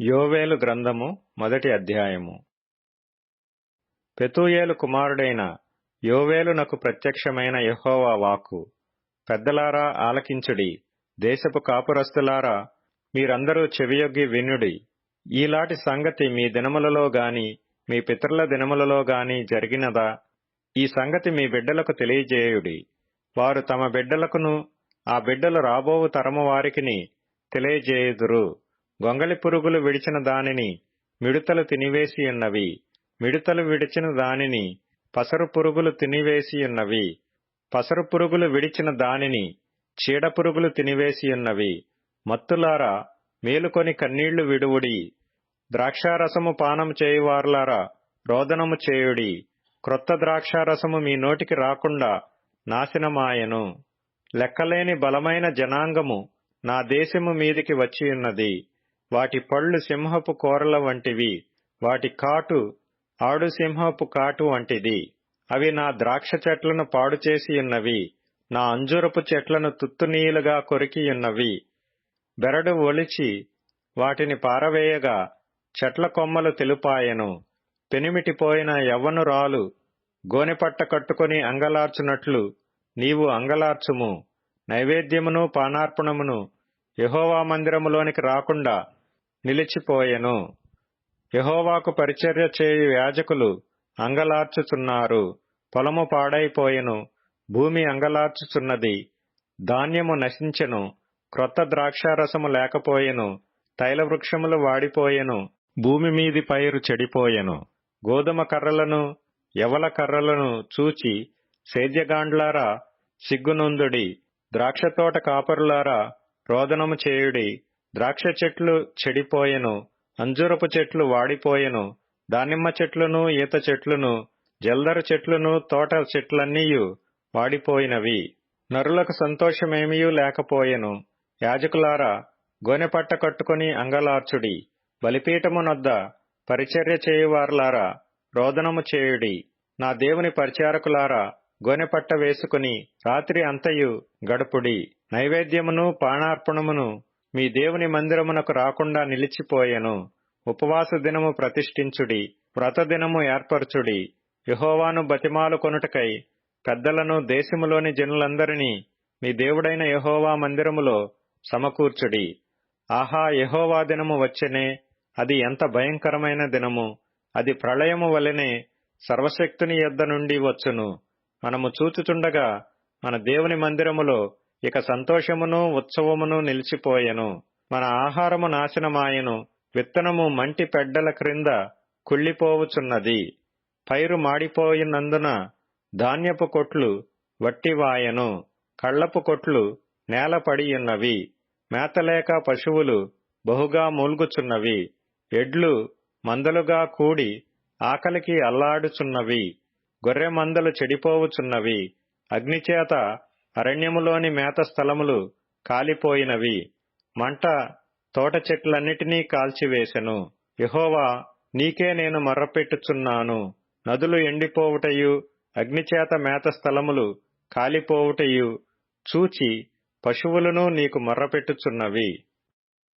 యోవేలు గ్రంథము మొదటి అధ్యాయము. పెతూయేలు కుమారుడైన యోవేలునకు ప్రత్యక్షమైన యెహోవా వాక్కు. పెద్దలారా ఆలకించుడి, దేశపు కాపురస్తులారా మీరందరూ చెవియొగ్గి వినుడి. ఈలాటి సంగతి మీ దినములలో గాని మీ పితరుల దినములలో గాని జరిగినదా? ఈ సంగతి మీ బిడ్డలకు తెలియజేయుడి. వారు తమ బిడ్డలకును ఆ బిడ్డలు రాబోవు తరము వారికిని తెలియజేయుదురు. గొంగళి పురుగులు విడిచిన దానిని మిడుతలు తినివేసియున్నవి, మిడుతలు విడిచిన దానిని పసరు పురుగులు తినివేసియున్నవి, పసరు పురుగులు విడిచిన దానిని చీడపురుగులు తినివేసియున్నవి. మత్తులారా మేలుకొని కన్నీళ్లు విడువుడి. ద్రాక్షారసము పానము చేయువారులారా రోదనము చేయుడి. క్రొత్త ద్రాక్షారసము మీ నోటికి రాకుండా నాశనమాయెను. లెక్కలేని బలమైన జనాంగము నా దేశము మీదికి వచ్చియున్నది. వాటి పళ్ళు సింహపు కోరల వంటివి, వాటి కాటు ఆడు సింహపు కాటు వంటిది. అవి నా ద్రాక్ష చెట్లను పాడు చేసియున్నవి, నా అంజూరపు చెట్లను తుత్తునీయులుగా కొరికియున్నవి. బెరడు ఒలిచి వాటిని పారవేయగా చెట్ల కొమ్మలు తెలుపాయెను. పెనిమిటిపోయిన యవ్వనురాలు గోనెపట్ట కట్టుకుని అంగలార్చునట్లు నీవు అంగలార్చుము. నైవేద్యమును పానార్పణమును యెహోవా మందిరములోనికి రాకుండా నిలిచిపోయెను. యెహోవాకు పరిచర్య చేయు యాజకులు అంగలార్చుచున్నారు. పొలము పాడైపోయెను, భూమి అంగలార్చుచున్నది. ధాన్యము నశించెను, క్రొత్త ద్రాక్షారసము లేకపోయెను. తైలవృక్షములు వాడిపోయెను, భూమి మీది పైరు చెడిపోయెను. గోధుమ కర్రలను యవల కర్రలను చూచి సేద్యగాండ్లారా సిగ్గునొందుడి. ద్రాక్షతోట కాపరులారా రోదనము చేయుడి. ద్రాక్ష చెట్లు చెడిపోయెను, అంజూరపు చెట్లు వాడిపోయెను. దానిమ్మ చెట్లును ఈత చెట్లును జల్దరు చెట్లును తోట చెట్లన్నీయు వాడిపోయినవి. నరులకు సంతోషమేమియూ లేకపోయెను. యాజకులారా గోనెపట్ట కట్టుకుని అంగలార్చుడి. బలిపీఠమునొద్ద పరిచర్య చేయువారులారా రోదనము చేయుడి. నా దేవుని పరిచారకులారా గోనెపట్ట వేసుకుని రాత్రి అంతయు గడుపుడి. నైవేద్యమును పానార్పణమును మీ దేవుని మందిరమునకు రాకుండా నిలిచిపోయెను. ఉపవాస దినము ప్రతిష్ఠించుడి, వ్రత దినము ఏర్పరచుడి. యెహోవాను బతిమాలు కొనుటకై పెద్దలను దేశములోని జనులందరినీ మీ దేవుడైన యెహోవా మందిరములో సమకూర్చుడి. ఆహా, యెహోవా దినము వచ్చెనే! అది ఎంత భయంకరమైన దినము! అది ప్రళయము వలెనే సర్వశక్తుని యొద్ద నుండి వచ్చును. మనము చూచుచుండగా మన దేవుని మందిరములో ఇక సంతోషమును ఉత్సవమును నిలిచిపోయెను. మన ఆహారము నాశనమాయెను, విత్తనము మంటి పెడ్డల క్రింద కుళ్ళిపోవుచున్నది. పైరు మాడిపోయినందున ధాన్యపు కొట్లు వట్టివాయెను, కళ్లపు కొట్లు నేల పడియున్నవి. మేతలేక పశువులు బహుగా మూల్గుచున్నవి. ఎడ్లు మందలుగా కూడి ఆకలికి అల్లాడుచున్నవి. గొర్రె మందలు చెడిపోవుచున్నవి. అగ్నిచేత అరణ్యములోని మేత స్థలములు కాలిపోయినవి. మంట తోట చెట్లన్నిటినీ కాల్చివేసెను. యెహోవా, నీకే నేను మొర్రపెట్టుచున్నాను. నదులు ఎండిపోవుటయు అగ్నిచేత మేత స్థలములు కాలిపోవుటయు చూచి పశువులను నీకు మొర్రపెట్టుచున్నవి.